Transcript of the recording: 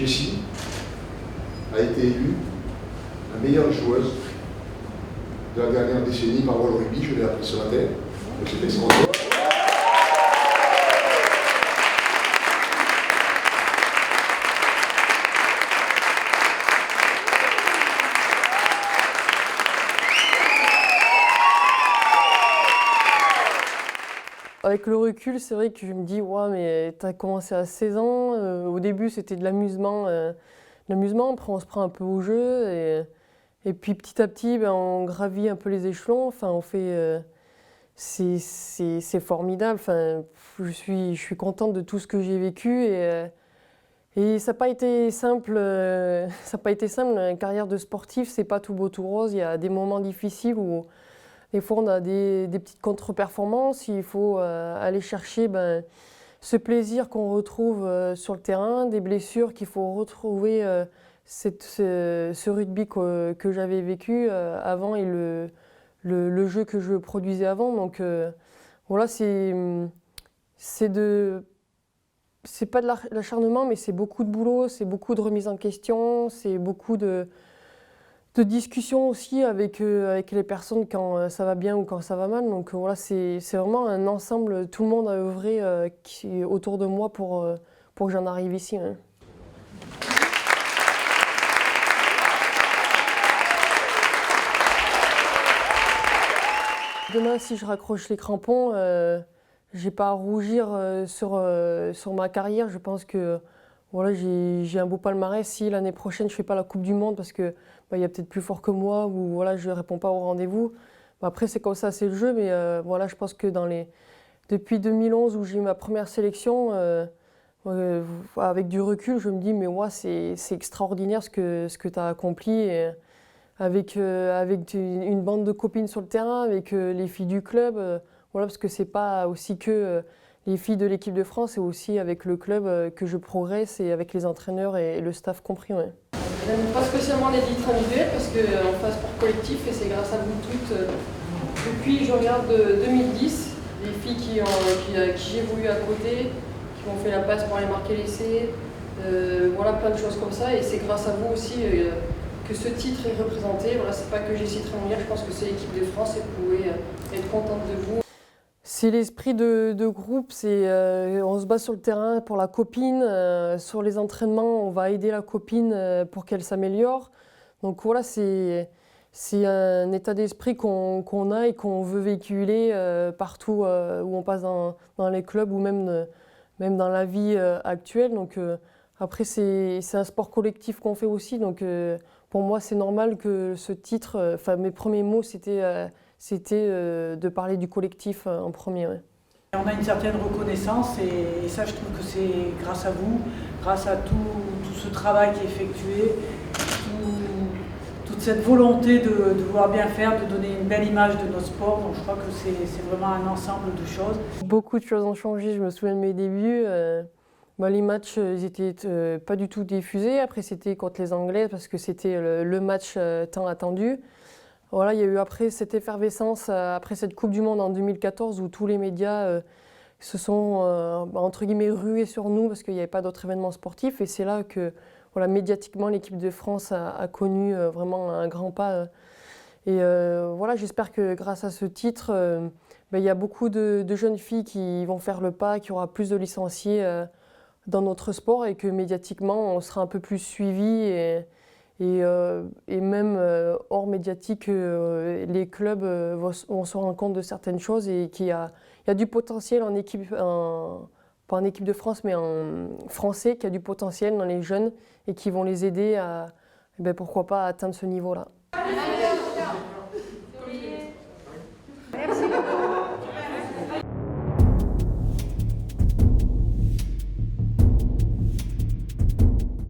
Jessie a été élue la meilleure joueuse de la dernière décennie par World Rugby, je l'ai appris ce matin, donc c'est extraordinaire. Avec le recul, c'est vrai que je me dis, ouais, mais t'as commencé à 16 ans, au début c'était de l'amusement, après on se prend un peu au jeu, et puis petit à petit ben, on gravit un peu les échelons, enfin on fait, c'est formidable, enfin, je suis contente de tout ce que j'ai vécu, et ça n'a pas été simple, une carrière de sportif, c'est pas tout beau tout rose, il y a des moments difficiles où des fois, on a des petites contre-performances. Il faut aller chercher ce plaisir qu'on retrouve sur le terrain, des blessures qu'il faut retrouver, ce rugby que j'avais vécu avant et le jeu que je produisais avant. Donc voilà, c'est pas de l'acharnement, mais c'est beaucoup de boulot, c'est beaucoup de remise en question, c'est beaucoup de discussion aussi avec les personnes quand ça va bien ou quand ça va mal. Donc voilà, c'est vraiment un ensemble, tout le monde a œuvré autour de moi pour que j'en arrive ici. Hein. Demain, si je raccroche les crampons, j'ai pas à rougir sur ma carrière. Je pense que voilà, j'ai un beau palmarès. Si l'année prochaine je fais pas la Coupe du Monde parce que il y a peut-être plus fort que moi ou voilà, je réponds pas au rendez-vous. Après c'est comme ça, c'est le jeu, mais voilà, je pense que depuis 2011 où j'ai eu ma première sélection, avec du recul, je me dis mais ouais, c'est extraordinaire ce que tu as accompli. Et avec une bande de copines sur le terrain, avec les filles du club, voilà, parce que c'est pas aussi que les filles de l'équipe de France, c'est aussi avec le club que je progresse et avec les entraîneurs et le staff compris. Ouais. J'aime pas spécialement les titres individuels parce qu'on fait un sport collectif et c'est grâce à vous toutes. Depuis, je regarde 2010, les filles qui j'ai voulu à côté, qui m'ont fait la passe pour aller marquer l'essai, voilà, plein de choses comme ça. Et c'est grâce à vous aussi que ce titre est représenté. Voilà, c'est pas que Jessie Trémoulière, je pense que c'est l'équipe de France et vous pouvez être contente de vous. C'est l'esprit de groupe, on se bat sur le terrain pour la copine, sur les entraînements on va aider la copine pour qu'elle s'améliore. Donc voilà, c'est un état d'esprit qu'on a et qu'on veut véhiculer partout où on passe dans les clubs ou même dans la vie actuelle. Donc après c'est un sport collectif qu'on fait aussi, donc pour moi c'est normal que ce titre, mes premiers mots c'était de parler du collectif en premier. Ouais. On a une certaine reconnaissance et ça je trouve que c'est grâce à vous, grâce à tout ce travail qui est effectué, toute cette volonté de vouloir bien faire, de donner une belle image de notre sport. Donc je crois que c'est vraiment un ensemble de choses. Beaucoup de choses ont changé, je me souviens de mes débuts. Les matchs ils étaient pas du tout diffusés, après c'était contre les Anglais parce que c'était le match tant attendu. Voilà, il y a eu après cette effervescence, après cette Coupe du Monde en 2014 où tous les médias se sont entre guillemets rués sur nous parce qu'il n'y avait pas d'autres événements sportifs et c'est là que voilà, médiatiquement l'équipe de France a connu vraiment un grand pas. Et voilà, j'espère que grâce à ce titre, il y a beaucoup de jeunes filles qui vont faire le pas, qu'il y aura plus de licenciés dans notre sport et que médiatiquement on sera un peu plus suivi et même hors médiatique, les clubs vont se rendre compte de certaines choses et qu'il y a du potentiel en équipe, pas en équipe de France, mais en français, qu'il y a du potentiel dans les jeunes et qui vont les aider à, pourquoi pas, à atteindre ce niveau-là.